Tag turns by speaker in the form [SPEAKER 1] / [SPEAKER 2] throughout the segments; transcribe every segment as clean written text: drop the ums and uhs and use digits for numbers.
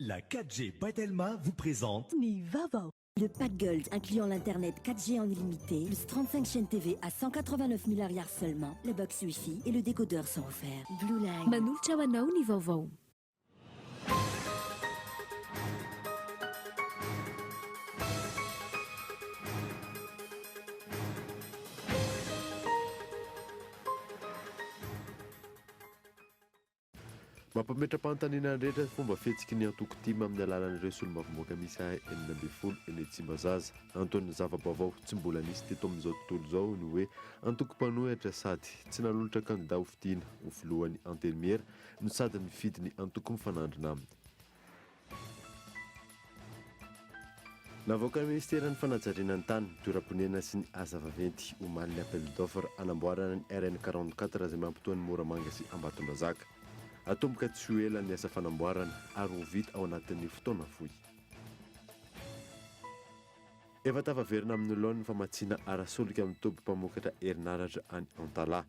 [SPEAKER 1] La 4G Batelma vous présente
[SPEAKER 2] Ni Vaovao. Le pack Gold incluant l'internet 4G en illimité, plus 35 chaînes TV à 189 milliards seulement, le box Wi-Fi et le décodeur sont offerts. Blue Line.
[SPEAKER 3] Manul Chawanao ni Vaovao.
[SPEAKER 4] Mampametra-panontaniana rehetra fomba fihetsiky ny antoko-tima amin'ny alalan'ireo solombavamboaka misy 8 eny Tsimbazaza. Antony zava-baovao tsy mbola nisy teto amin'izao tontolo izao ny hoe antoko-mpanohitra sady tsy nanolotra kandida ho fidiana ho filohan'ny antenimiera no sady mifidy ny antoko mifanandrina aminy. Navoaka ny ministeran'ny fanajariana ny tany, toeram-ponena sy ny asa vaventy omaly ny appel d'offre anamboarana ny RN 44 izay mampitoa ny Moramanga sy Ambatondrazaka. Atomboka tsy ho ela ny asa fanamboarana ary ho vita ao anatin'ny fotoana fohy. Efa tavaverina amin'ny laon'ny famatsiana arasolika amin'ny tompom-pamokatra herinaratra any Antala.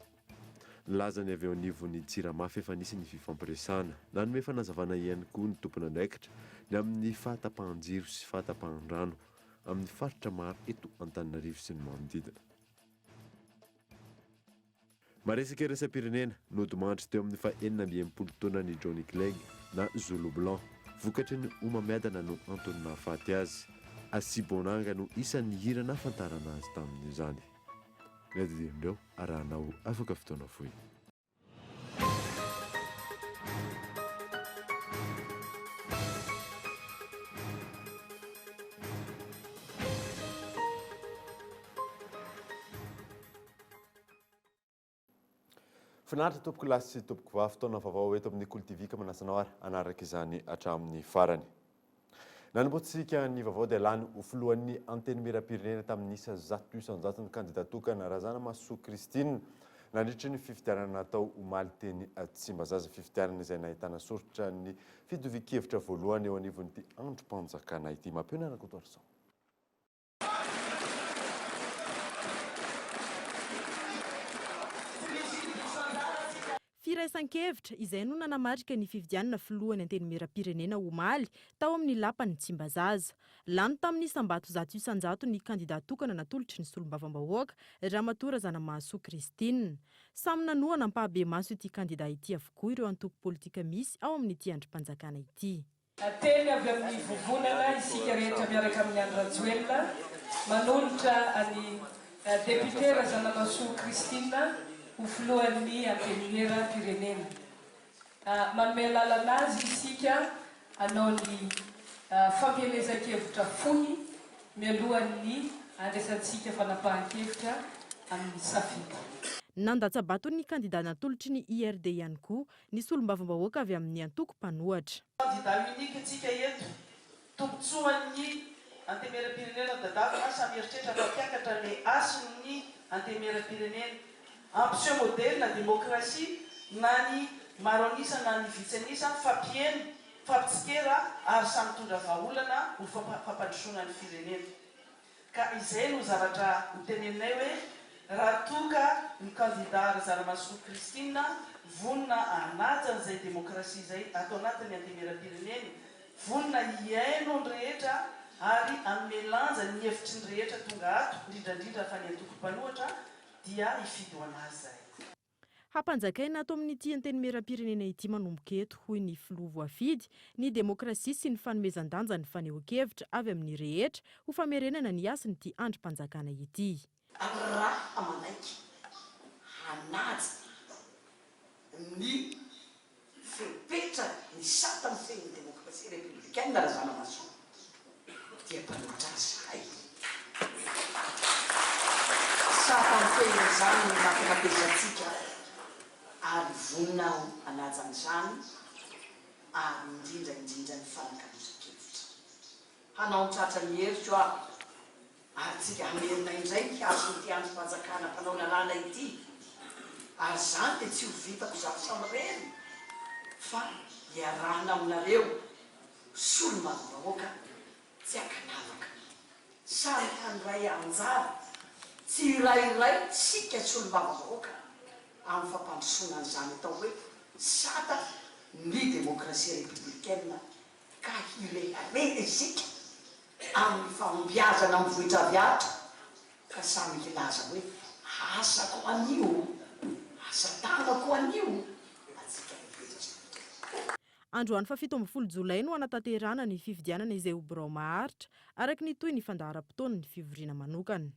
[SPEAKER 4] Laza ny avy eo anivon'ny Jiramafy efa nisy ny fifampiresahana, nanome fanazavana ihany koa ny tompona andraikitra ny amin'ny fahatapahan-jiro sy fahatapahan-drano amin'ny faritra maro eto Antananarivo sy ny manodidina. Maresaka iraisam-pirenena nodimandry teo amin'ny 490 taona ny Johnny Clegg na Zulu Blanc, vokatry ny omamiadana no antony nahafaty azy. Asibonanga no isan'ny hira nahafantarana azy tamin'izany. Ny adidirindreo arahanao afaka fotoana fohy. Finaritra tompoko lasy sy tompoko vavy fotoana vaovao eto amin'ny Kolo TV ka manasanao ary anaraka izany hatramin'ny farany. Nanomboantsika ny vaovao dia lany ho filohan'ny antenimiera-pirenena tamin'ny isa 100 ny kandidatokana Razana Masoa Christine nandritra ny fifidianana natao omaly teny Tsimbazaza, fifidianana izay nahitana soritra ny fitovin-kevitra voalohany eo anivon'ity androm-panjakana ity. Mampio anakotoarison.
[SPEAKER 5] Firaisan-kevitra izay no nanamarika ny fifidianana filohan'ny antenimiera-pirenena omaly tao amin'ny lapan'ny Tsimbazaza. Lany tamin'ny sambato 100 ny kandidatokana natolotry ny solombavambahoaka Ramatoa Razana Masoa Christine. Samy nanohana ampahabe maso ity kandida ity avokoa ireo antoko politika misy ao amin'ity androm-panjakana ity.
[SPEAKER 6] Teny avy amin'ny vovonana isika rehetra miaraka amin'ny andra Juillet manolotra any député Razana Masoa Christine ho filohan'ny antenimiera-pirenena. Manome lalana azy isika hanao ny fampielezan-kevitra fohy mialohan'ny andraisantsika fanapahan-kevitra amin'ny safidy.
[SPEAKER 5] Nandatsabato ny kandida natolotry ny IRD ihany koa ny solombavambahoaka avy amin'ny antoko mpanohatra.
[SPEAKER 7] Kandida unika tsika eto, tombotsoan'ny antenimiera-pirenena dadavana samy eritreritra fampiakatra ny asiny antenimiera-pirenena. Ampiseho modèle na démocratie na ny maro anisa na ny vitsy anisa fampieno, fampitsikera ary samy tondra vahaolana ho fampandrosoana ny firenena. Ka izay no zavatra hoteneninay hoe raha toka ny kandida Razana Masoa Christine vonina anaja an'izay démocratie izay atao anatin'ny antenimiera-pirenena, vonina hiaino ny rehetra ary hanome lanja ny hevitry ny rehetra tonga ato, indrindrandrindra fa ny antoko-mpanohatra dia ifidy ho anazy zay.
[SPEAKER 5] Hampanjakaina ato amin'ity antenimiera-pirenena ity manomboka eto hoy ny filoha voafidy ny demokrasia sy ny fanomezan-danja ny fanehoan-kevitra avy amin'ny rehetra ho famerenana ny asin'ity androm-panjakana ity.
[SPEAKER 8] Raha manaiky hanaja ny fepetra ny sata ny fehiny demokrasia républicaine Razana Masoa dia mpanohitra azy hay. Sata ny fehiny izany ny nampanabezatsika ary vonina hanaja an'izany ary indrindra ny fanankarosan-kevitra. Hanao tratra ny heritro ary tsika hamerina indray ason'ity androm-panjakana mpanao lalàna ity. Ary zany dia tsy ho vitako zato samyreny fa hiarahana aminareo solombavambahoaka tsy ankanavaka. Samy handray anjara tsy irairay tsika solombavambahoaka amin'ny fampandrosoana an'izany atao hoe sata ny démocratie républicaine ka hireharena isika amin'ny fahombiazana amin'ny vohitra ka samy filaza hoe asako anio asa tanako anio atsika mipetraka.
[SPEAKER 5] Androany fa 17 Jolay no anatanterana ny fifidianana izay ho birao maharitra araka ny toy ny fandaharam-potoana ny fivoriana manokana.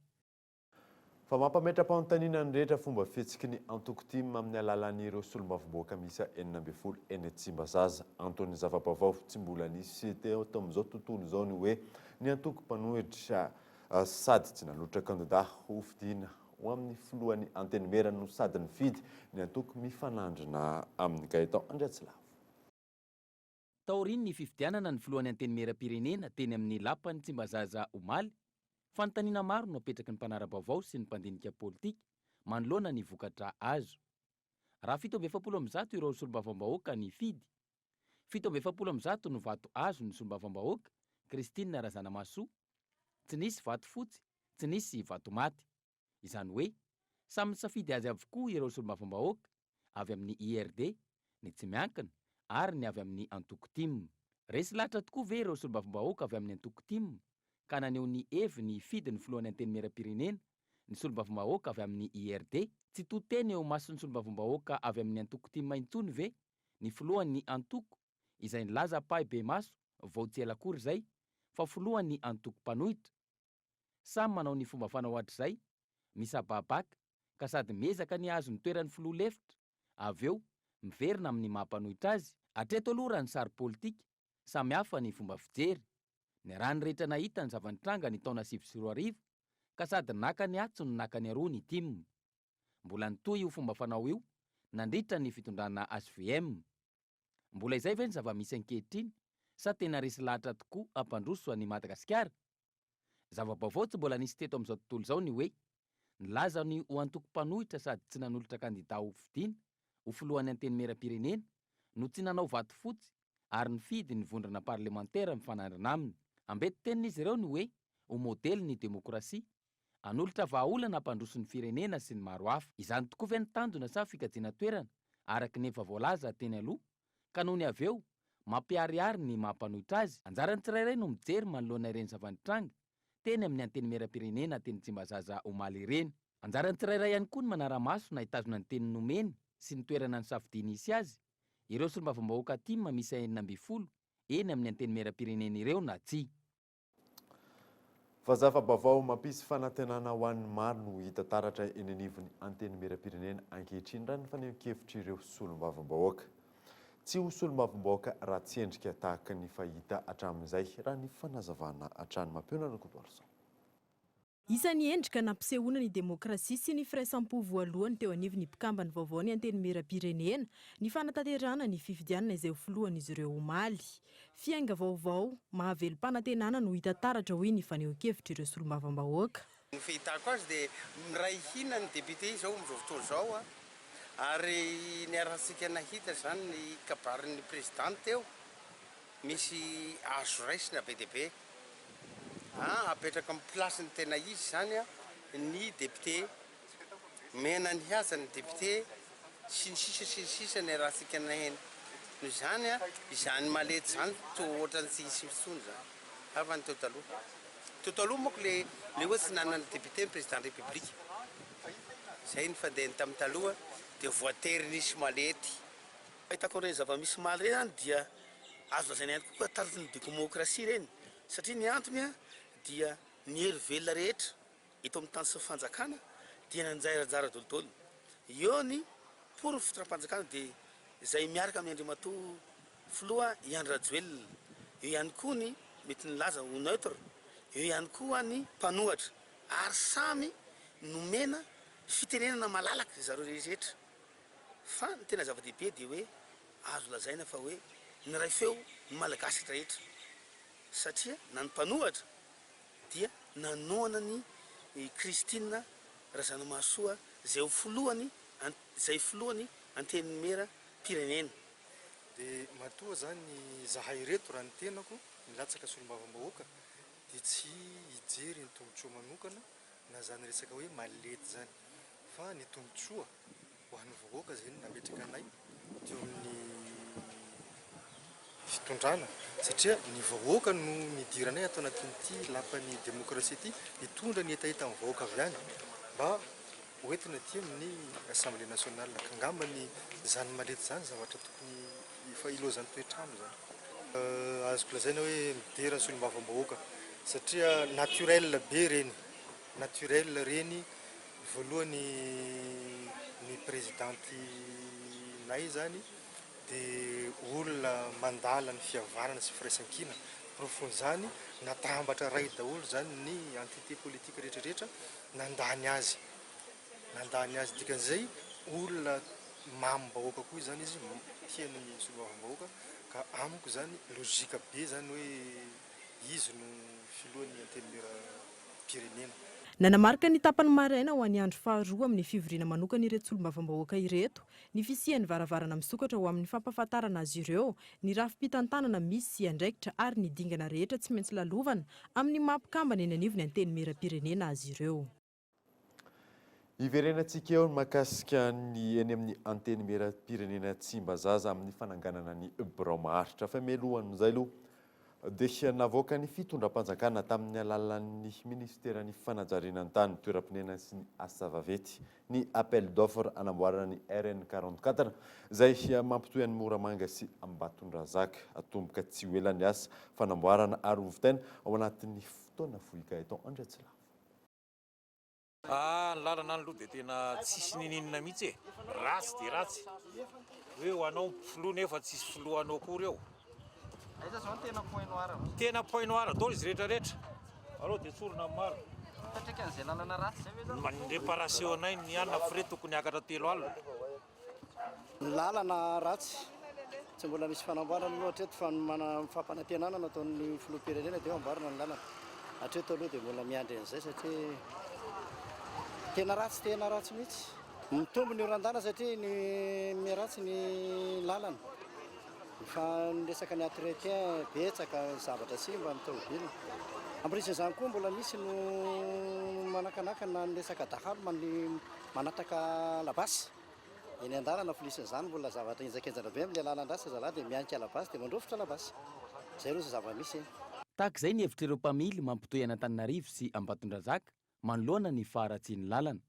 [SPEAKER 4] Fa mampametra-panontaniana ny rehetra fomba fihetsiky ny antoko-tim amin'ny alalan'ireo solombavamboaka misa 12 eny Tsimbazaza. Antony zava-baovao tsy mbola nisy teo tamin'izao tontolo izao ny hoe ny antoko-mpanohitra sady tsy nanotra candidat ho fidiana ho amin'ny filohan'ny antenimera no sady ny fidy ny antoko mifanandrina amin'ny Gaëtan Andriatsilavo.
[SPEAKER 3] Taoriny ny fifidianana ny filohan'ny antenimera-pirenena teny amin'ny lapan'ny Tsimbazaza omaly. Fanontaniana maro no apetraky ny mpanara-baovao sy ny mpandinika politika manoloana ny vokatra azo. Raha 770 ireo solombavambahoaka ny fidy, 770 no vato azo ny solombavambahoaka Kristina Razanamasoa, tsy nisy vato fotsy, tsy nisy vato maty. Izany hoe samy safidy azy avokoa ireo solombavambahoaka avy amin'ny IRD, ny tsy miankina ary ny avy amin'ny antoko-tim. Resy lahatra tokoa ve ireo solombavambahoaka avy amin'ny antoko-tim ka naneho ny evy ny fidy ny filohan'ny antenimera-pirenena ny solombavambahoaka avy amin'ny IRD. Tsy toteny eo mason'ny solombavambahoaka avy amin'ny antoko-tim intsony ve ny filohan'ny antoko izay nilaza pahy be maso vao tsy elakory zay fa filohan'ny antoko-panohitra. Samy manao ny fomba fanao atr'izay, misababaka ka sady miezaka ny azo ny toeran'ny filoha lefitra, avy eo miverina amin'ny mahampanohitra azy. Hatreto aloha raha ny sary politika samy hafa ny fomba fijery. Ny raha ny rehetra nahita ny zavanitranga ny taona 2024 ka sady naka ny atso ny naka ny aroa ny tim. Mbola nitoy io fomba fanao io nandritra ny fitondrana HVM. Mbola izay ve ny zava-misy ankehitriny sa tena resy lahatra tokoa ampandroso any Madagasikara? Zava-baovao tsy mbola nisy teto amin'izao tontolo izao ny hoe nilaza ny ho antoko-mpanohitra sady tsy nanolotra kandidat ho fidiana ho filohan'ny antenimera-pirenena no tsy nanao vato fotsy ary ny fidy ny vondrana parlementaire mifanandrina aminy. Ambety tenin'izy ireo ny hoe ho modely ny demokrasia, anolotra vahaolana ampandroso ny firenena sy ny maro hafa. Izany tokoa ve ny tandona sa fikajiana toerana araka ny efa voalaza teny aloha ka noho ny avy eo mampiariary ny mahampanohitra azy. Anjarany tsirairay no mijery manoloana ireny zavanitranga teny amin'ny antenimera-pirenena teny Tsimbazaza omaly ireny. Anjarany tsirairay ihany koa ny manara-maso na hitazona ny teny nomeny sy ny toerana ny safidiany isy azy ireo solombavambahoaka tim misa 12 eny amin'ny antenimera-pirenena ireo na tsy.
[SPEAKER 4] Fa zava-baovao mampisy fanantenana ho an'ny maro no hita taratra eny anivon'ny antenimera-pirenena ankehitriny raha ny faneho-kevitra ireo solombavambahoaka. Tsy ho solombavambahoaka raha tsy endrika tahaka ny fahita hatramin'izay raha ny fanazavana hatrany mampiona Kodoarso.
[SPEAKER 5] Isan'ny endrika nampisehoana ny demokrasia sy ny firaisampo voalohany teo anivon'ny mpikambana vaovao ny antenimera-pirenena ny fanatanterana ny fifidianana izay ho filohan'izy ireo omaly. Fiainga vaovao mahavelo-panantenana no hita taratra hoy ny faneho-kevitra ireo solombavambahoaka.
[SPEAKER 9] Ny fahitako azy dia miray hina ny député izao amin'izao fotoana izao ary ny arahantsika nahita zany ny kabarin'ny présidente teo misy azo raisina be dia be. Apetraka amin'ny plasiny tena izy zany ny député mena ny haza ny député sy ny sisa ny arahantsika nahena noho izany izany malety zany to ohatrany tsy hisy fitsony zany hafa ny teo taloha moako le hoe tsy nanana député ny président république zay ny fandehany tamin'ny taloha dia voatery nisy malety.
[SPEAKER 10] Hitako ireny zava-misy maly reny dia azo lazaina ihany koa taritin'ny démocratie reny satria ny antony dia ny hery velona rehetra eto amin'ny tany sy fanjakana dia nanjairajara dolodolo. Eo ny pour ny fitram-panjakana dia izay miaraka amin'ny andriamatoa filoha Iandra Juillet. Eo ihany koa ny mety nilaza ho neutre. Eo ihany koa ny mpanohatra ary samy nomena fitenenana malalaka zareo rehetra. Fa ny tena zava-dehibe dia hoe azo lazaina fa hoe ny ray feo ny malagasy rehetra satria na ny mpanohatra dia nanoana ny Kristina Razanamasoa izay filohany antenimera-pirenena.
[SPEAKER 11] Dia matoa zany zahay reto raha ny tenako milatsaka solombavambahoaka dia tsy hijery ny tombotsoa manokana na zany resaka hoe malety zany fa ny tombotsoa ho an'ny vahoaka izay nametraka anay teo amin'ny fitondrana satria ny vahoaka no midiranay atao anatin'ity lapan'ny demokrasia ity hitondra ny etaeta amin'ny vahoaka avy any mba hoentina ty amin'ny assemblée nationale ka angambany zany malety zany zavatra tokony efa ilozan'ny toetrano zany azoko lazaina hoe midera ny solombavambahoaka satria naturel be reny naturel reny voalohany ny présidenty nay zany dia olona mandala ny fihavanana sy firaisan-kina profond zany natambatra ray daholo zany ny entité politique rehetrarehetra nandany azy dikan'izay olona mamim-bahoaka koa zany izy tiany solombavambahoaka ka amiko zany logika be zany hoe izy no filohan'ny antenimieram-pirenena.
[SPEAKER 5] Nanamarika ny tapany maraina ho an'ny andro faharoa amin'ny fivoriana manokana ireto solombavambahoaka ireto ny fisian'ny varavarana misokatra ho amin'ny fampahafantarana azy ireo ny rafim-pitantanana misy sy andraikitra ary ny dingana rehetra tsy maintsy lalovana amin'ny mampikambana eny anivony antenimieram-pirenena azy ireo.
[SPEAKER 4] Iverenantsika eo mahakasika ny eny amin'ny antenimieram-pirenena Tsimbazaza amin'ny fananganana ny birao maharitra fa melohan'izay aloha dia navoaka ny fitondram-panjakana tamin'ny alalan'ny ministeran'ny fanajariana tany toeram-pinena sy ny asa vaventy ny appel d'offre anamboarana ny RN44 izay mampitohy an'ny Moramanga sy Ambatondrazaka atomboka tsy ho ela ny asa fanamboarana ary hovitain ao anatin'ny fotoana vohika eto Andriatsila.
[SPEAKER 12] Ny lalana any aloha dia tena tsisy nininina mihitsy ratsy dia ratsy hoe ho anao filo nefa tsisy filohanao akory eo. Tena point noir daholo izy rehetrarehetra allo dia tsorona maro réparation anay ny anona frais tokony akatra 3 alina.
[SPEAKER 13] Ny lalana ratsy tsy mbola misy fanamboarana loatra eto fa fampanantenana nataon'ny filoham-pirenena dia amboarana ny lalana hatreto aloha dia mbola miandry an'izay satria tena ratsy mihitsy mitombo ny orandana satria ny miratsy ny lalana fa niresaka ny entretien betsaka zavatra simba amin'ny taobilina ampirisiny koa mbola misy no manakanaka na niresaka dahalo manataka labasy eny an-dalana filisin'izany mbola zavatra injakenjana be amin'ilay lalan-drasy zalahy dia mianika labasy dia mandrofitra labasy zay ro zava-misy.
[SPEAKER 3] Tahaka izay ny hevitr'ireo mpamily mampitohy Antananarivo sy Ambatondrazaka manoloana ny faharatsian'ny lalana.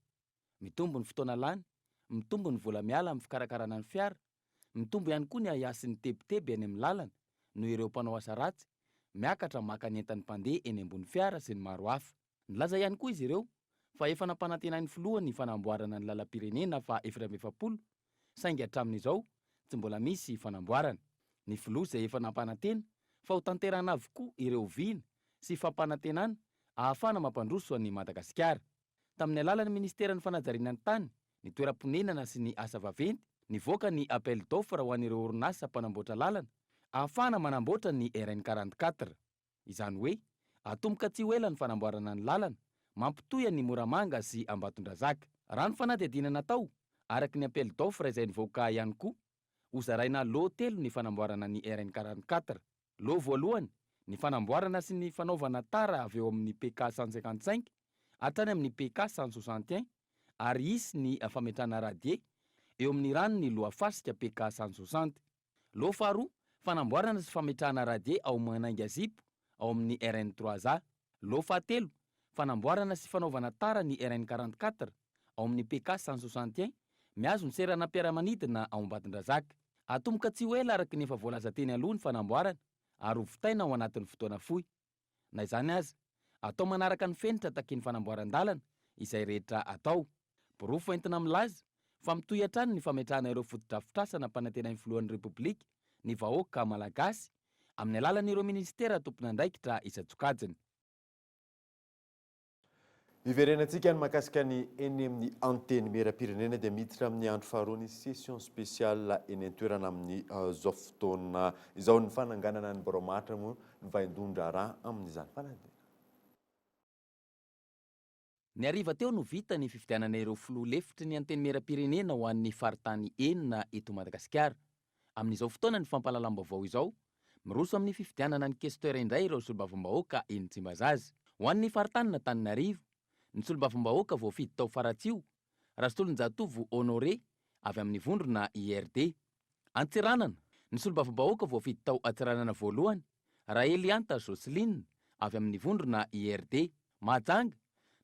[SPEAKER 3] Mitombo ny fotoana lany, mitombo ny vola miala amin'ny fikarakarana ny fiara, mitombo ihany koa ny ahiasin'ny tebiteby eny amin'ny lalana noho ireo mpanao asa ratsy miakatra maka ny entan'ny mpandeha eny ambony fiara sy ny maro hafa. Nilaza ihany koa izy ireo fa efa nampanantenany filoha ny fanamboarana ny lalam-pirenena fa 2020 saingy hatramin'izao tsy mbola misy fanamboarana. Ny filoha izay efa nampanantena fa ho tanterana avokoa ireo viana sy fampanantenana ahafana mampandroso an'i Madagasikara. Tamin'ny alalan'ny ministeran'ny fanajariana ny tany, ny toeram-ponenana sy ny asa vaventy nivoaka ny appel d'offre ho an'ireo orinasa mpanamboatra lalana ahafana manamboatra ny RN44. Izany hoe atomboka tsy ho ela ny fanamboarana ny lalana mampitohy an'ny Moramanga sy Ambatondrazaka. Raha ny fanadihadiana natao araka ny appel d'offre izay nivoaka ihany koa ho zaraina loha 3 ny fanamboarana ny RN44. Loha voalohany ny fanamboarana sy ny fanaovana tara avy eo amin'ny PK 155 hatrany amin'ny PK 161 ary isy ny fametrahana radie eo amin'ny ranony loha fasika PK 160. Loha faharoa fanamboarana sy fametrahana radie ao manainga zipo ao amin'ny RN3A. Loha fahatelo fanamboarana sy fanaovana tara ny RN44 ao amin'ny PK 161 miazo ny serana mpiara-manidina ao Ambatondrazaka. Atomboka tsy ho ela araka ny efa voalaza teny aloha ny fanamboarana ary hovitaina ao anatin'ny fotoana fohy. Na izany aza atao manaraka ny fenitra takiany fanamboaran-dalana izay rehetra atao. Borofo entina milaza fa mitohy hatrany ny fametrahana ireo fotodrafitrasana mpanantena ny filohan'ny Repoblika ny vahoaka malagasy amin'ny alalan'ireo ministera tompona andraikitra isan-tsokajiny.
[SPEAKER 4] Iverenantsika ny mahakasika ny eny amin'ny antenimieram-pirenena dia miditra amin'ny andro faharoa ny session spéciale eny an-toerana amin'ny zao fotoana izao ny fananganana ny baromahatra moa ny vaindondra raha amin'izany fanadina.
[SPEAKER 3] Ny hariva teo no vita ny fifidianana ireo filoha lefitry ny antenimieram-pirenena ho an'ny faritany enina eto Madagasikara. Amin'izao fotoana ny fampahalalam-baovao izao miroso amin'ny fifidianana ny questeurs indray ireo solombavambahoaka eny Tsimbazaza. Ho an'ny faritany n'Antananarivo ny solombavambahoaka voafidy tao Faratsio Rastolonjatovo Honoré avy amin'ny vondrona IRD. Antsiranana ny solombavambahoaka voafidy tao Antsiranana voalohany raha Elianta Joseline avy amin'ny vondrona IRD. Mahajanga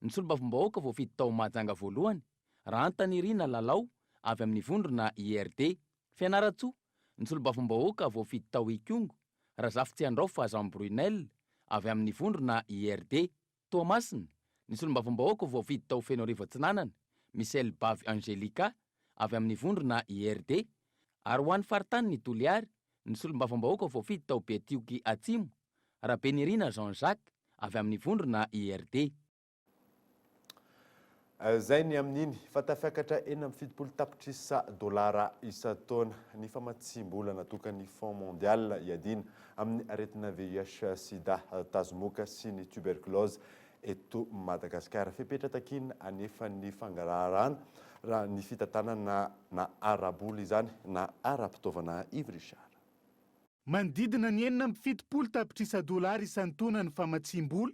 [SPEAKER 3] ny solombavambahoaka voafidy tao Mahajanga voalohany, raha Antanirina Lalao avy amin'ny vondrona IRD. Fianaratsoa ny solombavambahoaka voafidy tao Ikongo, Razafy Andraofa Jean Brunel avy amin'ny vondrona IRD. Toamasina ny solombavambahoaka voafidy tao Fenorivo Atsinanana, Michel Bavy Angelica avy amin'ny vondrona IRD. Ary ho an'ny faritany ny Toliary ny solombavambahoaka voafidy tao Betioky Atsimo, Rabenirina Jean-Jacques avy amin'ny vondrona IRD.
[SPEAKER 4] Zay ny amin'iny fatafiakatra 770 tapitrisa dolara isa-taona ny famatsim-bola natokany Fonds mondial iadina amin'ny aretina VIH sida tazomoka sy ny tuberculose eto Madagasikara. Fepetra takina anefa ny fangarahana raha ny fitantanana na arabola izany na ara-pitaovana ivrichara.
[SPEAKER 14] Manodidina ny 770 tapitrisa dolary isan-taona ny famatsim-bola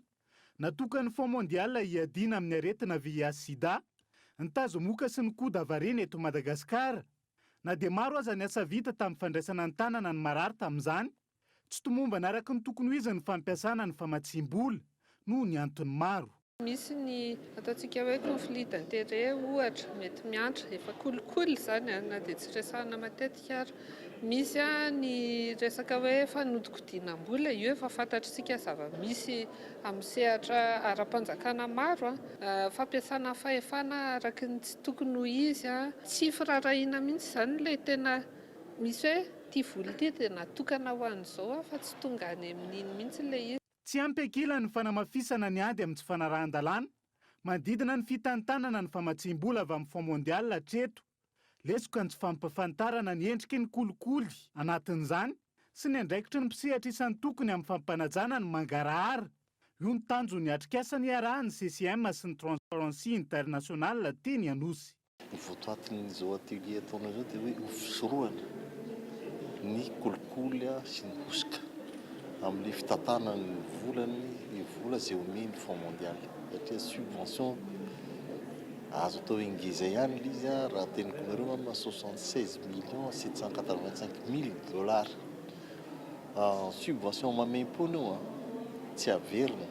[SPEAKER 14] natokany Fonds mondial iadina amin'ny aretina VIH sida, ny tazomoka sy ny koda varena eto Madagasikara. Na dia maro aza ny asa vita tamin'ny fandraisana ny tanana ny marary tamin'izany, tsy tomomba naraka ny tokony ho izy ny fampiasana ny famatsim-bola noho ny antony maro.
[SPEAKER 15] Misy ny ataontsika hoe conflit d'intérêt ohatra, mety miantra, efa kolikoly zany na dia tsy resahana matetika ary. Misy ny resaka hoe fanodikodiana-bola, io efa fantatritsika zava-misy amin'ny sehatra ara-panjakana maro, fampiasana fahefana araka ny tsy tokony ho izy, tsy firarahina mihitsy zany ilay tena misy hoe ity vola ity dia natokana ho an'izao fa tsy tonga any amin'iny mihitsy ilay izy.
[SPEAKER 14] Tsy ampy ankila ny fanamafisana ny ady amin'ny tsy fanarahan-dalàna, manodidina ny fitantanana ny famatsim-bola avy amin'ny Fonds mondial hatreto. Lesoka ny tsy fampafantarana ny endriky ny kolikoly anatin'izany sy ny andraikitry ny mpisehatra isan'ny tokony amin'ny fampanajana ny mangarahara. Io ny tanjo ny atrikasany iarahany CCM sy ny Transparency International teny Anosy.
[SPEAKER 16] Ny votoatin'izao atelier ataonao izao dia hoe hofisoroana ny kolikoly sy ny hosoka amin'ny fitantanana ny volany, ny vola izay omeny Fonds mondial. Satria subvention azo atao ingeza ihany izy raha teniko nareo amin'ny 76 785 000 dollars. Subvention mamem-pony io tsy averina.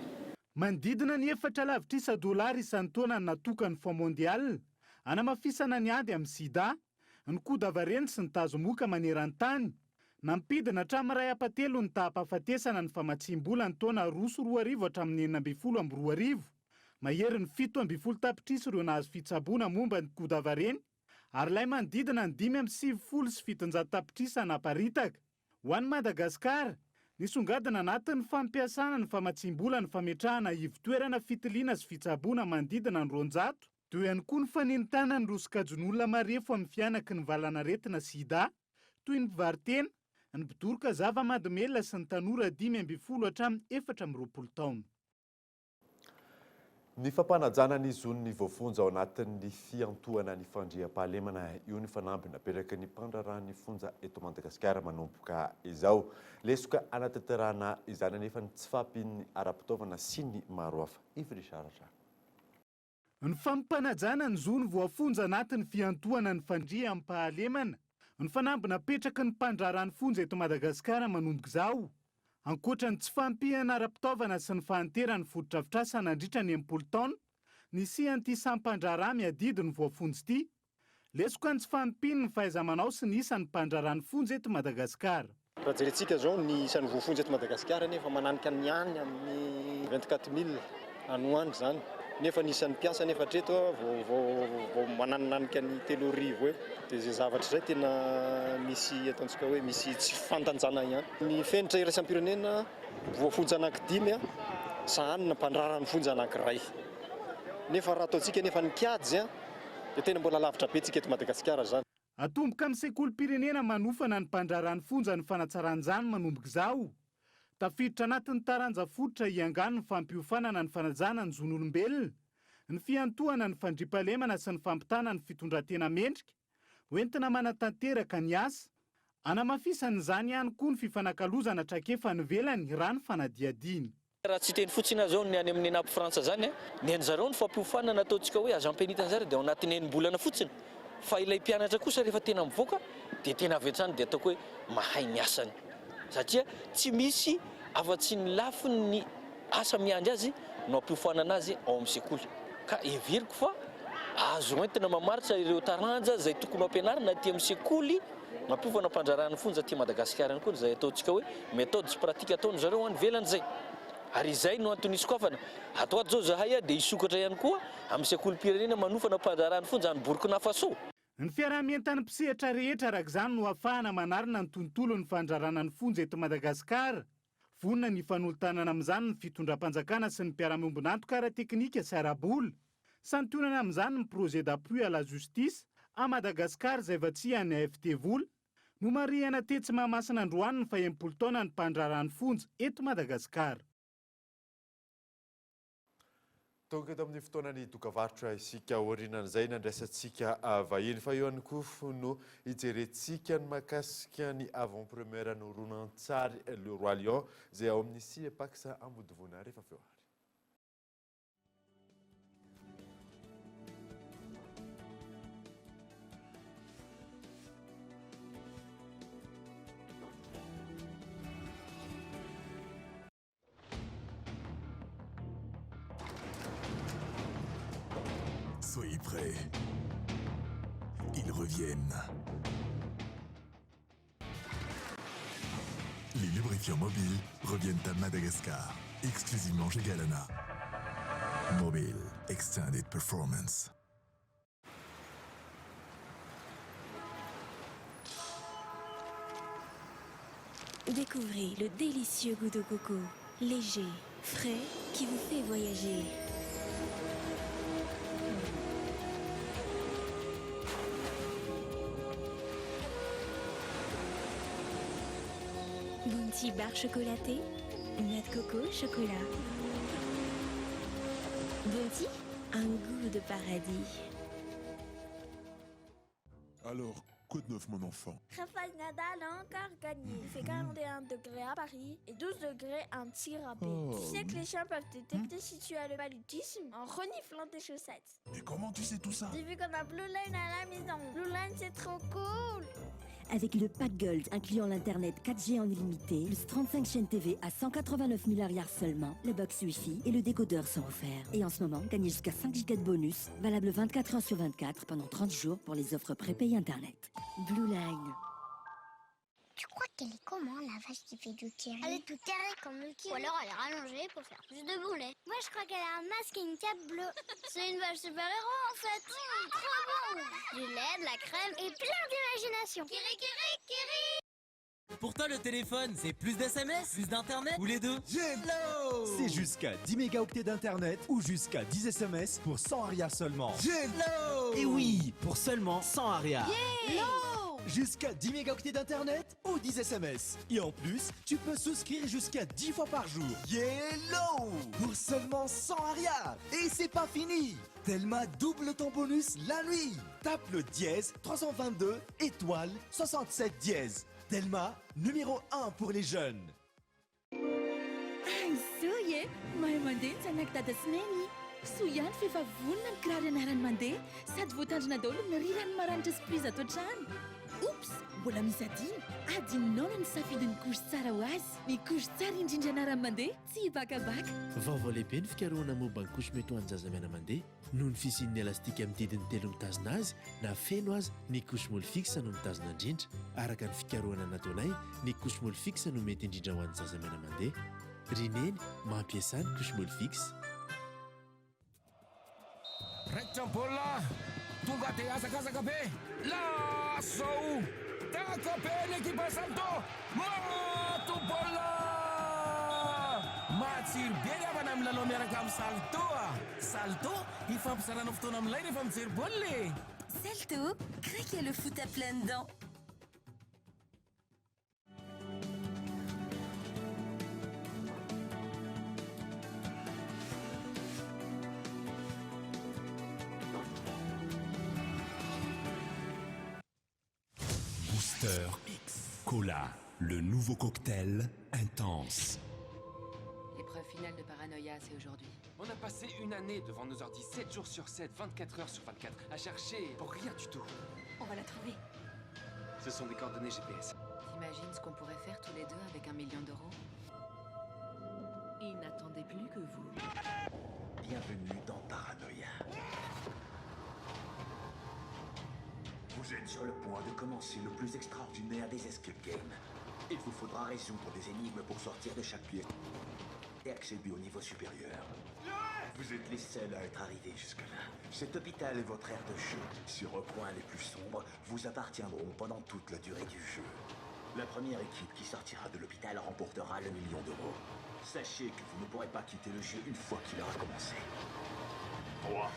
[SPEAKER 14] Manodidina ny 4 dolary isan-taona natokany Fonds mondial hanamafisana ny ady amin'ny sida, ny koda varena sy ny tazomoka maneran-tany. Nampidina hatramin'ny 2.7 ny taham-pahafatesana ny famatsim-bola ny taona 2020 hatramin'ny 2022. Mahery ny 7.70 tapitrisa ireo nahazo fitsaboana momba ny koda varena, ary ilay manodidina ny 5.70 sy 700 tapitrisa naparitaka. Ho an'ny Madagasikara, nisongadina anatin'ny fampiasana ny famatsim-bola ny fametrahana ivo-toerana fitiliana sy fitsaboana manodidina ny 200, toy ihany koa ny fanentanana ny rosokajon'olona marefo amin'ny fianaky ny valanaretina sida, toy ny mpivarotena, ny mpidoroka zava-mahadomelona sy ny tanora 5.20 hatramin'ny 420 taona.
[SPEAKER 4] Ny fampanajana ny zon'ny voafonja ao anatin'ny fiantohana ny fandriam-pahalemana io ny fanamby napetraka ny mpandrarahany fonja eto Madagasikara manomboka izao. Lesoka anatanterahana izany anefa ny tsy fahampian'ny ara-pitaovana sy ny maro hafa. Ivrichara.
[SPEAKER 14] Ny fampanajana ny zony voafonja anatin'ny fiantohana ny fandriam-pahalemana, ny fanamby napetraka ny mpandrarahany fonja eto Madagasikara manomboka izao. Ankoatra ny tsy fahampiana ara-pitaovana sy ny fahanterany fototra-afitrasa nandritra ny 80 taona, nisy an'ity sampandraraha miadidy ny voafonjy ity. Lesoka ny tsy fahampiany ny fahaiza-manao sy ny isan'ny mpandrarahany fonja eto Madagasikara.
[SPEAKER 11] Raha jerentsika izao ny isan'ny voafonjy eto Madagasikara nefa mananika ny any amin'ny 24 000 anoany zany. Nefa ny isan'ny mpiasa nefa hatreto vao manananika ny 3,000 hoe. Dia izay zavatra izay tena misy ataontsika hoe misy tsy fandanjana ihany. Ny fenitra iraisam-pirenena voafonja anankidimy sahanina mpandrarahany fonja anankiray. Nefa raha ataontsika nefa ny kiady dia tena mbola lavitra be tsika eto Madagasikara zany.
[SPEAKER 14] Atomboka amin'ny sekolim-pirenena manofana ny mpandrarahany fonja ny fanatsaran'izany manomboka izao. Tafiditra anatin'ny taranja fototra iangano ny fampiofanana ny fanajana ny zon'olombelona, ny fiantohana ny fandriam-pahalemana sy ny fampitana ny fitondran-tena mendrika, hoentina manatanteraka ny asa, hanamafisan'izany ihany koa ny fifanakalozana trakefa nivelany raha ny fanadiadiany.
[SPEAKER 17] Raha tsy teny fotsiny zao ny any amin'ny napy Frantsa zany, ny an'zareo ny fampiofanana ataontsika hoe agent pénitentiaire dia ao anatin'ny enim-bolana fotsiny. Fa ilay mpianatra kosa rehefa tena mivoaka dia tena avy hatrany dia ataoko hoe mahay ny asany. Satria tsy misy afa-tsy ny lafo ny asa miandry azy no ampifoanana azy ao amin'ny sekoly. Ka everiko fa azo entina mamaritra ireo taranja zay tokony ampianarina aty amin'ny sekoly mampiofana ampandrarahany fonja aty Madagasikara ihany koa zay ataontsika hoe méthode sy pratique ataony zareo any ivelany zay. Ary izay no antony sokafana atao ato zao zahay dia hisokatra ihany koa amin'ny sekoly pirenena manofana ampandrarahany fonja any Burkina Faso.
[SPEAKER 14] Ny fiarahamientan'ny mpisehatra rehetra araka izany no ahafahana manarina ny tontolon'ny fandrarana ny fonja eto Madagasikara. Vonona ny fanolotanana amin'izany ny fitondram-panjakana sy ny mpiara-miombonantoka ara-teknika sy ara-bola. Santionana amin'izany ny projet d'appui à la justice à Madagascar izay vatsy any AFT vola no marihana tetsy Mahamasina Androany ny faha-80 taona ny mpandrarany fonja eto Madagasikara.
[SPEAKER 4] Tonga eto amin'ny fotoanany dokavarotra isika aorianan'izay nandraisantsika vahiny fa eo ihany koa no hijerentsika ny mahakasika ny avant-première ny horonan-tsary Le Roi Lion izay ao amin'ny Siepaksa Ambodivoana rehefa feo ary.
[SPEAKER 18] Soyez prêts. Ils reviennent. Les lubrifiants mobiles reviennent à Madagascar, exclusivement chez Galana. Mobile Extended Performance.
[SPEAKER 19] Découvrez le délicieux goût de coco, léger, frais, qui vous fait voyager. Bounty barre chocolatée, noix de coco, chocolat. Bounty, un goût de paradis.
[SPEAKER 18] Alors, quoi de neuf, mon enfant?
[SPEAKER 20] Rafael Nadal a encore gagné. Il fait 41 degrés à Paris et 12 degrés en tir à pied.
[SPEAKER 18] Oh.
[SPEAKER 20] Tu sais que les chiens peuvent détecter si tu as le paludisme en reniflant tes chaussettes.
[SPEAKER 18] Mais comment tu sais tout ça?
[SPEAKER 20] J'ai vu qu'on a Blue Line à la maison. Blue Line, c'est trop cool.
[SPEAKER 2] Avec le pack Gold incluant l'internet 4G en illimité, plus 35 chaînes TV à 189 milliards seulement, le box Wi-Fi et le décodeur sont offerts. Et en ce moment, gagnez jusqu'à 5 Go de bonus, valable 24 heures sur 24 pendant 30 jours pour les offres prépayées internet. Blue Line.
[SPEAKER 21] Tu crois qu'elle est comment, la vache qui fait du kiri? Elle est toute carrée comme le kiri. Ou alors elle est rallongée pour faire plus de boulets. Moi, je crois qu'elle a un masque et une cape bleue. C'est une vache super-héros, en fait. Trop bon. Du lait, de la crème et plein d'imagination. Kiri, kiri, kiri.
[SPEAKER 22] Pour toi, le téléphone, c'est plus d'SMS, plus d'internet ou les deux?
[SPEAKER 1] Hello! C'est jusqu'à 10 mégaoctets d'internet ou jusqu'à 10 SMS pour 100 arias seulement.
[SPEAKER 22] Hello!
[SPEAKER 1] Et oui, pour seulement 100 arias.
[SPEAKER 22] Yeah!
[SPEAKER 1] Jusqu'à 10 mégaoctets d'internet ou 10 SMS. Et en plus, tu peux souscrire jusqu'à 10 fois par jour. Hello! Pour seulement 100 arias. Et c'est pas fini. Telma double ton bonus la nuit. Tape le dièse 322 étoile 67 dièse. Telma, numéro 1 pour les jeunes.
[SPEAKER 23] Ay, Juillet, mahay mandeha ny tsanak'dadasineny. Soiany fehivavonina ny kiraro ianarany mandeha sady voatandrina daholo ny rirany maranitra sy prizy ato an-trano. Oops, mbola misy adino. Adinonao no nisafidy ny kusy tsara ho azy. Ny kusy tsara indrindra ianarany mandeha, tsy hibakabaka.
[SPEAKER 24] Vaovao lehibe ny fikarohana momba ny kusy mety ho an'ny zazamena mandeha noho ny fisian'ny elastika amin'ny didiny 3 mitazona azy na feno azy ny kusy moly fixe no mitazona indrindra. Araka ny fikarohana nataonay, ny kusy moly fixe no mety indrindra ho an'ny zazamena mandeha. Rineny mampiasa ny kusy moly fixe.
[SPEAKER 25] Raikitra ny baolina tonga dia azakazaka be lasao taka be ny ekipa Salto mato baolina matsiry be ny avana amin'ny lalao miaraka amin'ny Salto Salto ifampisarana fotoana amin'ilay rehefa mijery baolina.
[SPEAKER 19] Salto, crée qu'il y a le foot à plein dedans.
[SPEAKER 1] Booster X. Cola, le nouveau cocktail intense.
[SPEAKER 26] L'épreuve finale de Paranoia, c'est aujourd'hui.
[SPEAKER 27] On a passé une année devant nos ordi, 7 jours sur 7, 24 heures sur 24, à chercher pour rien du tout.
[SPEAKER 26] On va la trouver.
[SPEAKER 27] Ce sont des coordonnées GPS.
[SPEAKER 26] T'imagines ce qu'on pourrait faire tous les deux avec 1 million d'euros? Il n'attendait plus que vous.
[SPEAKER 5] Bienvenue dans Paranoia. Vous êtes sur le point de commencer le plus extraordinaire des escape games. Il vous faudra résoudre des énigmes pour sortir de chaque pièce et accéder au niveau supérieur. Vous êtes les seuls à être arrivés jusque-là. Cet hôpital est votre aire de jeu. Sur vos coins les plus sombres vous appartiendront pendant toute la durée du jeu. La première équipe qui sortira de l'hôpital remportera le 1 000 000 d'euros. Sachez que vous ne pourrez pas quitter le jeu une fois qu'il aura commencé. 3,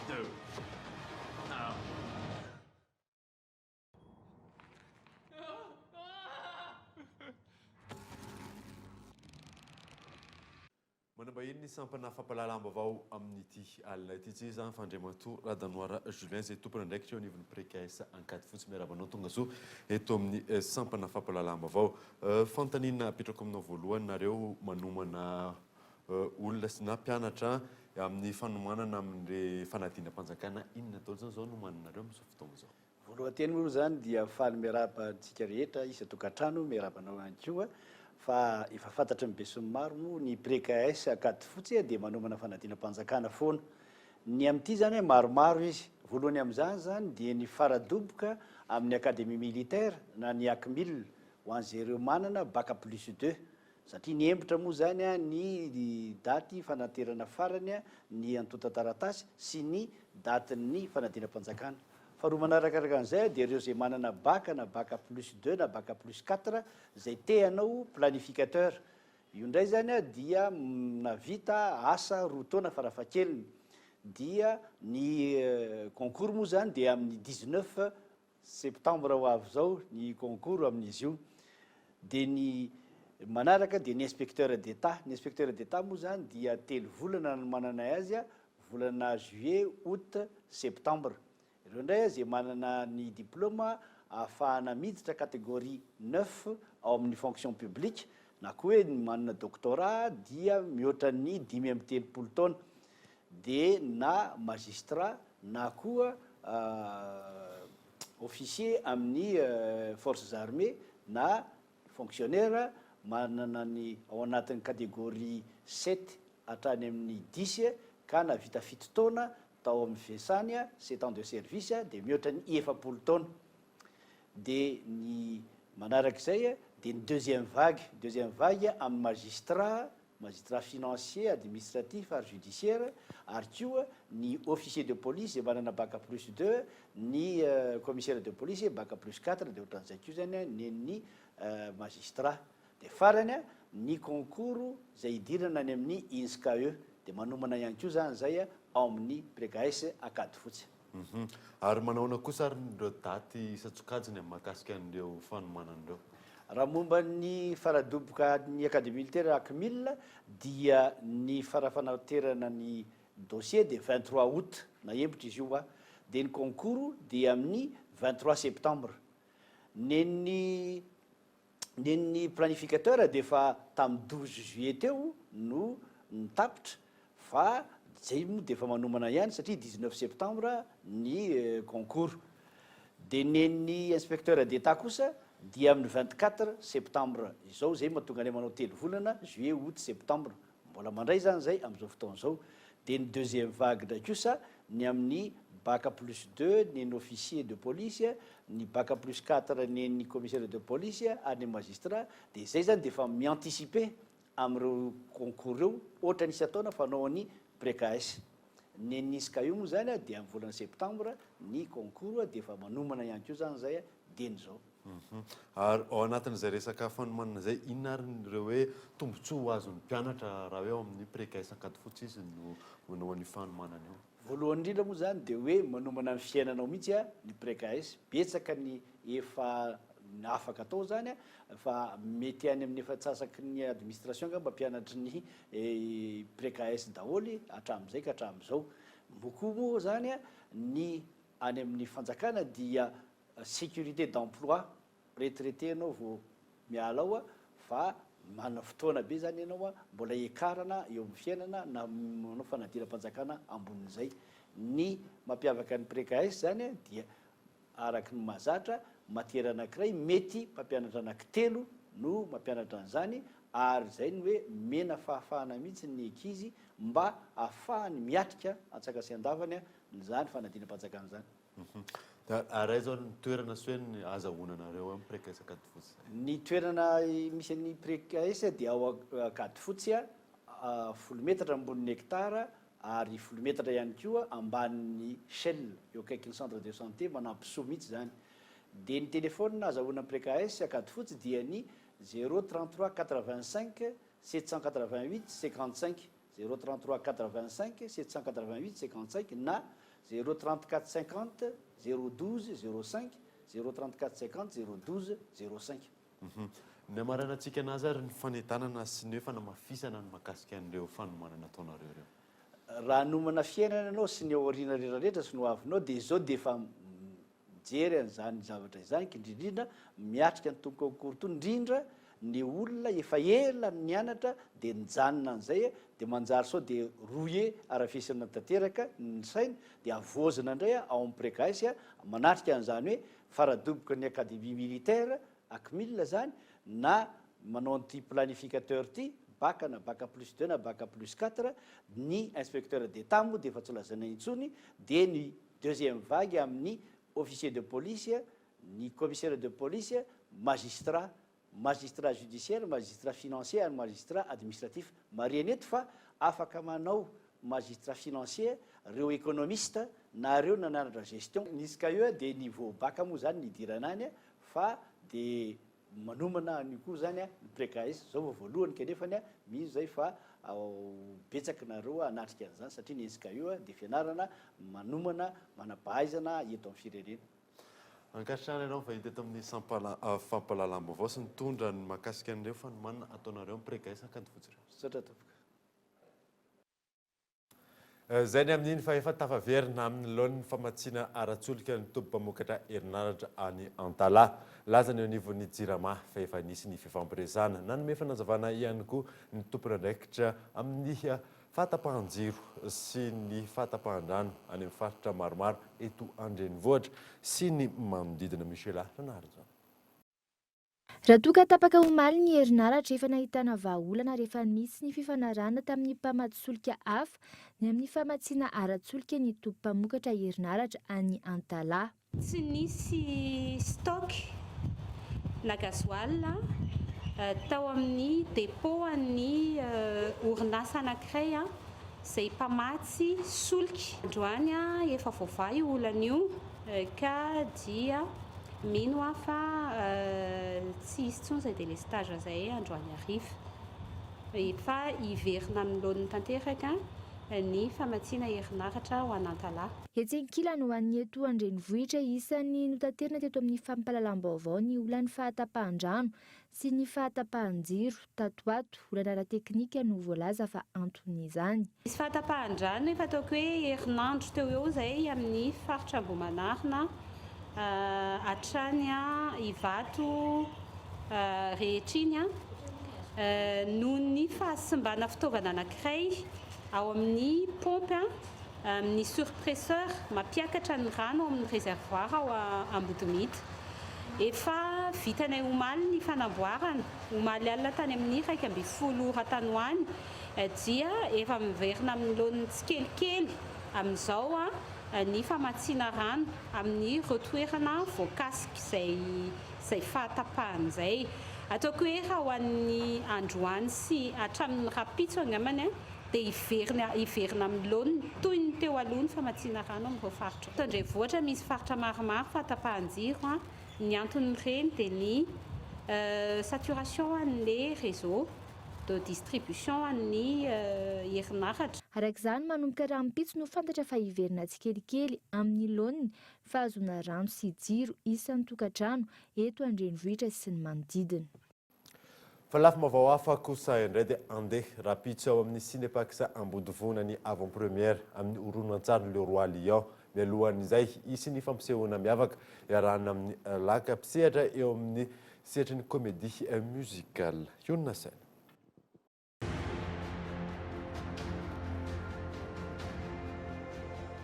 [SPEAKER 5] 2, 1...
[SPEAKER 4] manambahiny ny sampana fampalalam-baovao amin'ity alina ity tsy zany fandriamatoa radanoara Juillet zay tompona ndraiky treo anivon'ny prekaes ankady fotsy miarabanao tonga zo eto amin'ny sampana fampalalam-baovao fantanina apetrako aminao voalohany nareo manomana olona sy na mpianatra amin'ny fanomanana amin'ire fanadina-mpanjakana inona daholo zany zao no mananareo amin'izao fotoana zao.
[SPEAKER 13] Voalohanteny moa zany dia faly miarabantsika rehetra isa tokantrano miarabanao ihany koa fa efa fantatra ny be sy ny maro moa ny prekaes akady fotsy dia manomana fanadina-mpanjakana foana ny amin'ity zany maromaro izy voalohany amin'izany zany dia ny faradoboka amin'ny akadémie militaire na ny akmil ho an'zareo manana bac plus 2 satria ny embotra moa zany ny daty fanaterana farany ny antota taratasy sy ny datin'ny fanadina-mpanjakana. Faharoa manarakaraka an'izay dia ireo zay manana bac na bac plus 2 na bac plus 4 zay te hanao planificateur. Io ndray zany dia navita asa roa taona farafahakeliny dia ny concours moa zany dia amin'ny 19 septembre ho avy zao ny concours amin'izy io. Dia ny manaraka dia ny inspecteur d'état. Ny inspecteur d'état moa zany dia 3 volana no manana azy volana juillet, août, septembre. Ireo ndray zay manana ny diplôme ahafahana miditra catégorie 9 ao amin'ny fonction publique na koa hoe manana doctorat dia mihoatra ny 5 taona dia na magistrat na koa officier amin'ny forces armées na fonctionnaire manana ny ao anatin'ny catégorie 7 hatrany amin'ny 10 ka navita 7 taona tao amin'ny fiasany 7 ans de service dia mihoatra ny 7 taona. Dia ny manarak'izay dia ny deuxième vague amin'ny magistrat financier administratif ary judiciaire ary koa ny officier de police zay manana bac plus 2 ny commissaire de police bac plus 4 dia ohatran'izay koa zany ny magistrat. Dia farany ny concours zay idirana any amin'ny INSCAE dia manomana ihany koa zany zay ao amin'ny prekaes akady fotsy.
[SPEAKER 4] Ary manaona kosa ary ireo daty isatsokajiny amin'ny mahakasika an'ireo fanomanan'ireo.
[SPEAKER 13] Raha momba ny faradoboka ny akadémie militaire akmil dia ny farafanaterana ny dossier dia 23 août na embotra izy io dia ny concours dia amin'ny 23 septembre. Nen'ny planificateur dia efa tamin'ny 12 juillet teo no nitapitra fa zay moa dia efa manomana ihany satria 19 septembre ny concours. Dia nen'ny inspecteur d'état kosa dia amin'ny 24 septembre izao zay mahatonga any manao 3 volana juillet, août, septembre mbola mandray zany zay amin'izao fotoana izao. Dia ny deuxième vague ndray kosa ny amin'ny bac plus 2 neny officier de police ny bac plus 4 neny commissaire de police ary ny magistrat dia zay zany dia efa mianticiper amin'ireo concours reo ohatra nisy ataona fanao ny prekaes. Neny INSCAE moa zany dia amin'ny volana septembre ny concours dia efa manomana ihany koa zany zay dieny zao.
[SPEAKER 4] Ary ao anatin'izay resaka fanomanana zay inona ary ireo hoe tombontsoa ho azon'ny mpianatra raha hoe ao amin'ny prekaes akady fotsy izy no manao ny fanomanana io.
[SPEAKER 13] Voalohany indrindra moa zany dia hoe manomana ny fiainanao mihitsy ny prekaes betsaka ny efa afaka atao zany fa mety any amin'ny efa tsasaky ny administration mba mpianatry ny prekaes daholy hatramin'izay ka hatramin'izao. Mokoa moa zany ny any amin'ny fanjakana dia sécurité d'emploi retraité anao vao miala ao fa manana fotoana be zany ianao mbola ekarana eo amin'ny fiainana na manao fanadina-mpanjakana ambonin'izay. Ny mampiavaka ny prekaes zany dia araky ny mahazatra matiera anankiray mety mpampianatra anankitelo no mampianatra an'izany ary zay ny hoe mena fahafahana mihitsy ny ankizy mba ahafahany miatrika atsakasiandavany zany fanadina-patsaka an'izany.
[SPEAKER 4] Aray zao ny toerana soeny azahoananareo amin'ny prekaisa Kadifotsy.
[SPEAKER 13] Ny toerana misy an'ny prekaisa dia ao Kadifotsy 10 metatra amboniny hektara ary 10 metatra ihany koa ambanin'ny Shell eo akaiky ny centre de santé manampy soa mihitsy zany. Dia ny telefôna azahoana prekaisa Kadifotsy dia ny 033 85 788 55 033 85 788 55 na 034 50 012 05 034 50 012 05.
[SPEAKER 4] Ny amaranantsika anazy ary ny fanetanana sy ny hoe fanamafisana ny mahakasika an'ireo fanomanana ataonareo ireo.
[SPEAKER 13] Raha nomana fiainana ianao sy ny aoriana rehetrarehetra sy no avinao dia izao dia efa mijery an'izany zavatra izany indrindrindra miatrika ny tompo concours to indrindra ny olona efa ela nianatra dia nijanona an'izay dia manjary sao dia Juillet arafesina tanteraka ny saina dia avozina indray ao amin'ny prekaisa manatrika an'izany hoe faradoboka ny académie militaire ACMIL zany na manao ty planificateur ty bac na bac plus 2 na bac plus 4 ny inspecteur d'état moa dia efa tsy lazaina intsony dia ny deuxième vague amin'ny officier de police ny commissaire de police magistrat judiciaire magistrat financier ary magistrat administratif mareny eto fa afaka manao magistrat financier reo économiste na reo nananatra gestion nisy ka eo dia niveau bac moa zany ny idiranany fa dia manomana ny koa zany ny prekaisa zao voalohany kanefany misy zay fa betsaka nareo anatrika an'izany satria nisika eo dia fianarana manomana manapahaizana eto amin'ny firenena.
[SPEAKER 4] Ankatrana ianao vahita eto amin'ny fampalalam-baovao sy nitondra ny mahakasika an'ireo fanomanana ataonareo amin'ny prekaisa Kadifotsy ireo.
[SPEAKER 13] Satra topoka.
[SPEAKER 4] Zay ny amin'iny fa efa tafaverina amin'ny laon'ny famatsiana aratsoloka ny tompo-mpamokatra herinaratra any Antala. Laza ny anivon'ny Jirama fa efa nisy ny fifampiresana nanome fanazavana ihany koa ny tompon'andraikitra amin'ny fahatapahan-jiro sy ny fahatapahan-drano any amin'ny faritra maromaro eto andrenivohitra sy ny manodidina Michela Ranaritra.
[SPEAKER 3] Raha toa ka tapaka omaly ny herinaratra efa nahitana vahaolana rehefa misy ny fifanarahana tamin'ny mpamatsy-solika hafa ny amin'ny famatsiana ara-tsolika ny tompo-mpamokatra herinaratra any Antala.
[SPEAKER 6] Tsy nisy stock na gasoil tao amin'ny dépôt an'ny orinasa anankiray izay mpamatsy solika. Androany efa voavay olana io ka dia mino fa tsy hisy tsony izay délestage izay androany ariva fa hiverina amin'ny laoniny tanteraka ny famatsiana herinaratra ho an'Antala.
[SPEAKER 3] Hetsenkila no an'ny eto andrenivohitra isany notanterina teto amin'ny fampalalam-baovao ny olan'ny fahatapahan-drano sy ny fahatapahan-jiro tatoato olana ara-teknika no voalaza fa antony izany.
[SPEAKER 6] Misy fahatapahan-drano efa ataoko hoe herinandro teo eo izay amin'ny faritra Ambohimanarina hatrany Ivato rehetra iny noho ny fahasimbana fitaovana anankiray ao amin'ny pompe amin'ny surpresseur mampiakatra ny rano amin'ny réservoir ao Ambodimita. Efa vitanay omaly ny fanamboarana omaly alina tany amin'ny 120 ratanoany dia efa miverina amin'ny laoniny tsikelikely amin'izao ny famatsiana rano amin'ny retoerana voakasika izay fahatapahana izay. Ataoko hoe raha ho an'ny androany sy hatramin'ny rapitso angambany dia hiverina amin'ny laoniny toy ny teo aloha ny famatsiana rano amin'ireo faritra. Andrenivohitra misy faritra maromaro fahatapahan-jiro ny anton'ireny dia ny saturation an'ilay réseau de distribution an'ny herinaratra.
[SPEAKER 3] Arak'izany manomboka rahampitso no fantatra fa hiverina tsikelikely amin'ny laoniny fahazoana rano sy jiro isan'ny tokantrano eto andrenivohitra sy ny manodidina.
[SPEAKER 4] Fa lafy mavao hafa kosa indray dia andeha rapitso ao amin'ny Cinépax Ambodivona avant-première amin'ny horonan-tsary Leroy Lion. Mialohan'izay isy ny fampisehoana miavaka iarahana amin'ny laka mpisehatra eo amin'ny sehatry ny comédie musicale. Yonina Saina.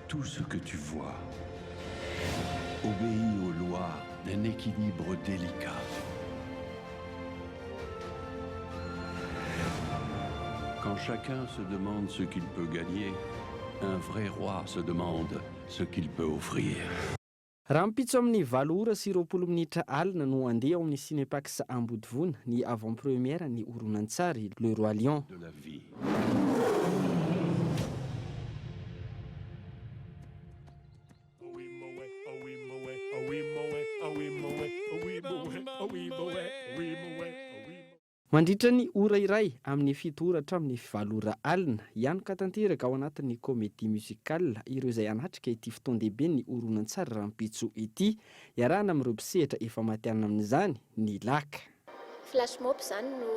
[SPEAKER 7] Tout ce que tu vois obéit aux lois d'un équilibre délicat. Quand chacun se demande ce qu'il peut gagner, un vrai roi se demande ce qu'il peut offrir.
[SPEAKER 8] Raha mipitso amin'ny 7:20 minitra alina no andeha ao amin'ny Cinépax Ambodivona ny avant-première ny horonan-tsary Le Roi Lion.
[SPEAKER 7] De la vie.
[SPEAKER 8] Mandritra ny ora iray amin'ny 7 ora hatramin'ny 8 ora alina ihany ka tanteraka ao anatin'ny comédie musicale ireo izay anatrika ity fotoan-dehibe ny horonan-tsary raha mipitso ity iarahana amin'ireo mpisehatra efa matianina amin'izany ny laka.
[SPEAKER 9] Flash mob zany no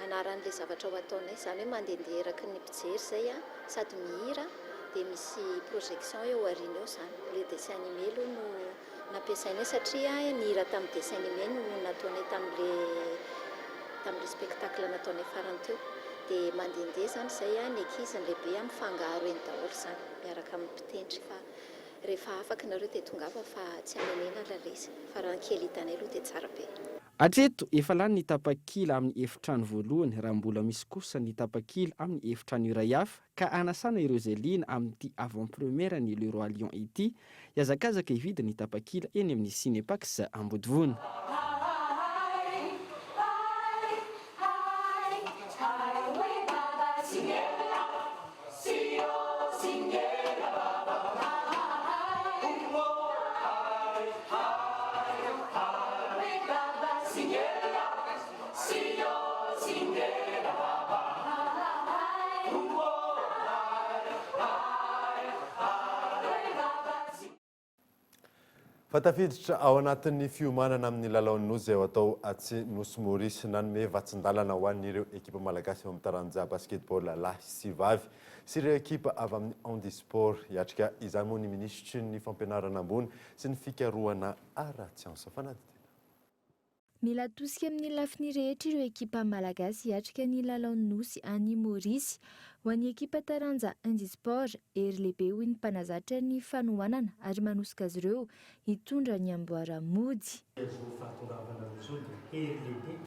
[SPEAKER 9] anaran'ilay zavatra ho ataonay, zany hoe mandehandeha eraky ny mpijery zay a, sady mihira dia misy projection eo aoriana eo zany. Le dessin animé aloha no nampiasainay satria ny hira tamin'ny dessin animé no nataonay tamin'ilay spectacle nataonay farany teo dia mandehandeha zany zay a, ny ankizy ny lehibe mifangaro eny daholo zany miaraka amin'ny mpitendry fa rehefa afaka nareo dia tongava fa tsy hanenena laleza fa raha ny kely hitanay aloha dia tsara be.
[SPEAKER 8] Hatreto efa lany ny tapakila amin'ny efitrano voalohany raha mbola misy kosa ny tapakila amin'ny efitrano iray hafa ka anasana ireo izay liana amin'ity avant-première ny Le Roi Lion ity hiazakazaka hividy ny tapakila eny amin'ny Cinépax Ambodivona.
[SPEAKER 4] Fatafiditra ao anatin'ny fiomanana amin'ny lalaon'ny nosy izay atao atsy nosy Maurice nanome vatsin-dalana ho an'ireo ekipa malagasy eo amin'ny taranja basketball lahy sy vavy sy ireo ekipa avy amin'ny handisport hiatrika izany moa ny minisitry ny fampianarana ambony sy ny fikarohana ara-tsiansa fanadidina.
[SPEAKER 3] Mila tosika amin'ny lafiny rehetra ireo ekipa malagasy hiatrika ny lalaon'ny nosy any Maurice. Ho an'ny ekipa taranja handisport ery lehibe hoy ny mpanazatra ny fanohanana ary manosika azy ireo hitondra ny amboara-mody.
[SPEAKER 10] Fahatongavana amin'izao dia ery lehibe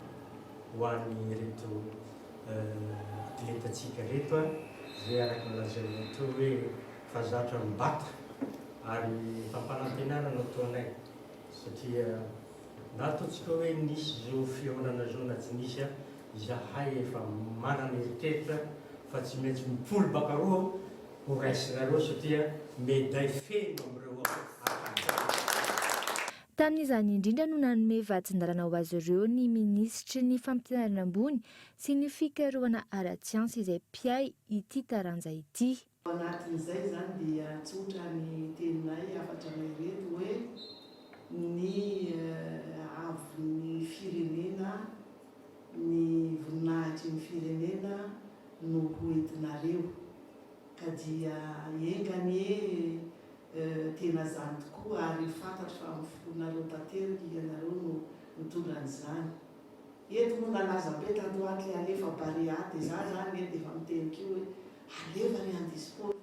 [SPEAKER 10] ho an'ny reto atletatsika reto izay araka nolazaina teo hoe fahazatra mibata ary fampanantenarana ataonay satria na ataontsika hoe nisy zao fihaonana zao na tsy nisy izahay efa manana eritreritra fa tsy maintsy mipolo baka roa ho raisinareo satria meday feno amin'ireo
[SPEAKER 3] tamin'izany indrindra no nanome vatsin-dalana ho azy ireo ny minisitry ny fampianarana ambony sy ny fikarohana ara-tsiansa izay mpiay ity taranja ity.
[SPEAKER 11] Ao anatin'izay zany dia tsotra ny teninay afatranay reto hoe ny avy firenena ny voninahitry ny firenena no hoentinareo ka dia engany tena zany tokoa ary fantatro fa mifonareo tanteraka ianareo no mitondra an'izany. Eto moa nalaza be tatoaty alefa bariady za zany dia efa mitenika io hoe alefa ny handisport.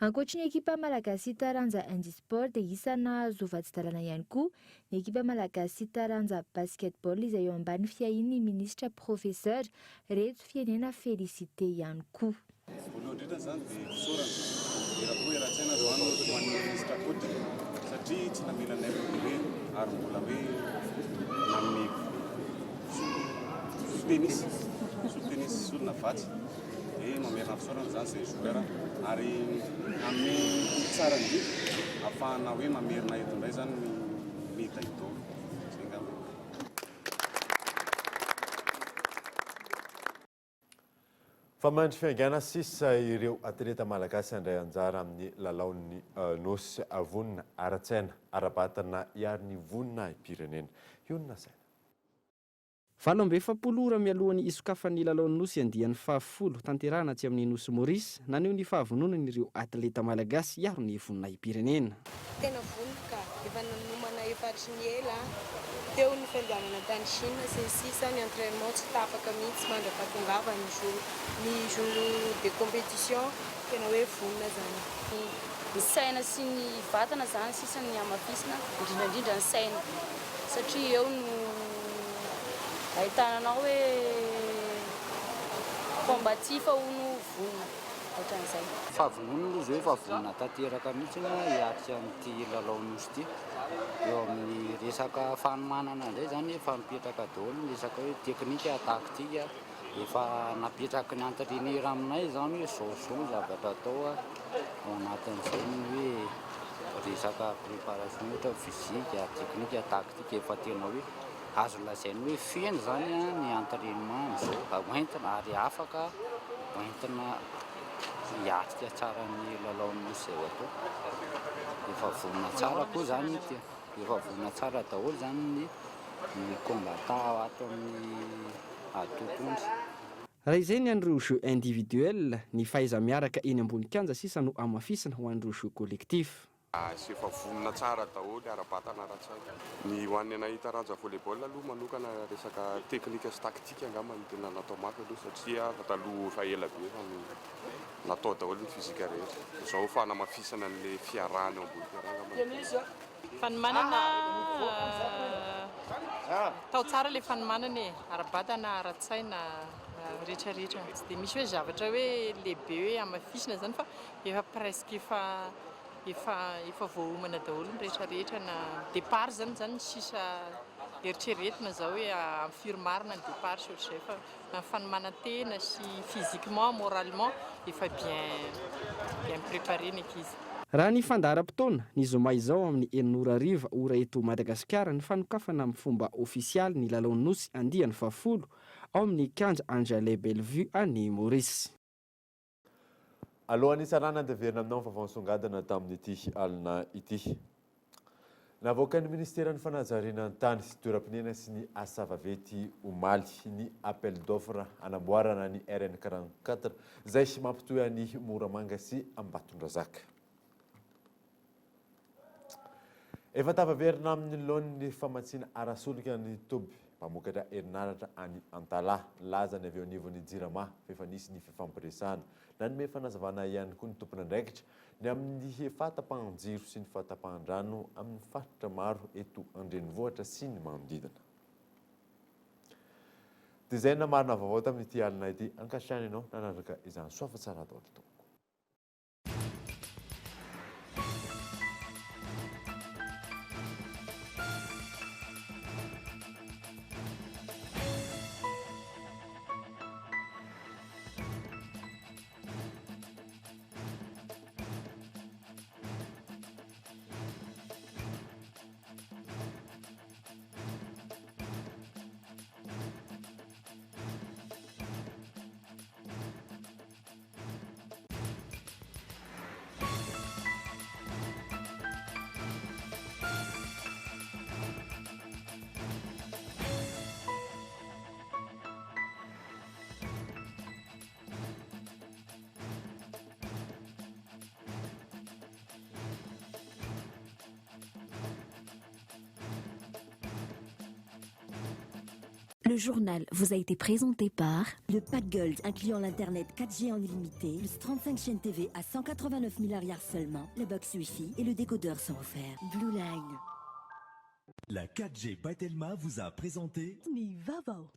[SPEAKER 3] Ankoatra ny ekipa malagasy taranja handisport dia isana azo vatsin-dalana ihany koa ny ekipa malagasy taranja basketball izay eo ambany fiahin'ny minisitra professeur Reto Fiainena Félicité ihany koa.
[SPEAKER 12] Voalohany indrindra zany dia fisaorana erakoa era-tsaina azo any ho an'ny minisitra politika satria tsy namelanay hoe ary mbola hoe nanome sotenisy solona vatsy dia mamerina fisaorana zany izay joueur ary amin'ny tsara indrindra ahafahana hoe mamerina eto indray zany médaille d'or.
[SPEAKER 4] Fa mandry fiangana sisa ireo atleta malagasy andray anjara amin'ny lalaon'ny nosy vonina ara-tsaina ara-batana iary ny vonina pirenena. Ionona saina.
[SPEAKER 8] 7 ora mialohan'ny isokafan'ny lalaon'ny nosy andian'ny 10 tanterahana atsy amin'ny nosy Maurice naneo ny fahavononana ireo atleta malagasy iaro ny vonina pirenena.
[SPEAKER 15] Tena vonika efa nanomana efatry ny ela teo ny fandehanana tany Chine sy ny sisa ny entraînement tsy tapaka mihitsy mandrapahatongava ny jour de compétition tena hoe vonina zany.
[SPEAKER 16] Ny saina sy ny vatana zany sisa ny amafisina indrindrandrindra ny saina satria eo no ahitananao hoe fomba tsy fahono vonona ohatran'izay.
[SPEAKER 2] Fahavonona aloha zao efa vonona tanteraka mihitsy hiatrika amin'ity lalao nosy ity. Eo amin'ny resaka fanomanana indray zany efa mipetraka daholo ny resaka hoe teknika taktika efa napetraky ny entraîneur aminay zany hoe zao ny zavatra atao ao anatin'izay ny hoe resaka préparation ohatra fizika teknika taktika efa tena hoe azo lazainy hoe feno zany ny entraînement am'izao hoentina ary afaka hoentina hiatrika tsara ny lalao nosy zay atao. Efa vonona tsara koa zany efa vonona tsara daholo zany ny combattant ato amin'ny atotondry.
[SPEAKER 8] Raha izay ny an'ireo jeu individuel, ny fahaiza miaraka eny ambony kianja sisa no amafisana ho an'ireo jeu collectif.
[SPEAKER 12] Sy efa vonona tsara daholo ara-batana ara-tsaina. Ny ho an'ny anahita ranja volleyball aloha manokana resaka teknika sy taktika angamba ny tena natao mafy aloha satria taloha efa ela be fa natao daholo ny fizika rehetra. Izao fa namafisana an'ilay fiarahana eo ambony fiarahana.
[SPEAKER 14] Fanomanana tao tsara ilay fanomanana e, ara-batana ara-tsaina rehetrarehetra. Tsy dia misy hoe zavatra hoe lehibe hoe amafisina zany fa efa presque efa voahomana daholo ny rehetrarehetra na départ zany sisa eritreretina zao hoe am'firmarina ny départ sy ohatr'izay fa na fanomanantena sy physiquement moralement efa bien préparé ny ankizy.
[SPEAKER 8] Raha ny fandaharam-potoana ny zoma izao amin'ny 9:00 ora eto Madagasikara ny fanokafana amin'ny fomba ofisialy ny lalao nosy andiany 10 ao amin'ny kianja Anjalay Bellevue any Maurice.
[SPEAKER 4] Alohan'ny sarana andeverina aminao ny vaovao nisongadina tamin'ity alina ity. Navoakan'ny Ministeran'ny Fanajariana ny tany sy toeram-pinena sy ny asa vaventy omaly ny appel d'offre anamboarana ny RN44 izay mampitohy any Moramanga sy Ambatondrazaka. Efa tavaverina amin'ny laon'ny famatsiana arasolika ny toby mpamokatra herinaratra any Antala laza ny avy eo anivon'ny Jirama efa nisy ny fifampiresahana nanome fanazavana ihany koa ny tompon'andraikitra ny amin'ny fahatapahan-jiro sy ny fahatapahan-drano amin'ny faritra maro eto andrenivohitra sy ny manodidina. Dia izay namarina vaovao tamin'ity alina ity ankasitrahana ianao nanaraka izany soafa tsara daholo toa.
[SPEAKER 19] Le journal vous a été présenté par le pack Gold incluant l'internet 4G en illimité, plus 35 chaînes TV à 189 000 seulement, le box Wi-Fi et le décodeur sont offerts. Blue Line.
[SPEAKER 1] La 4G by Telma vous a présenté
[SPEAKER 23] Ni Vaovao.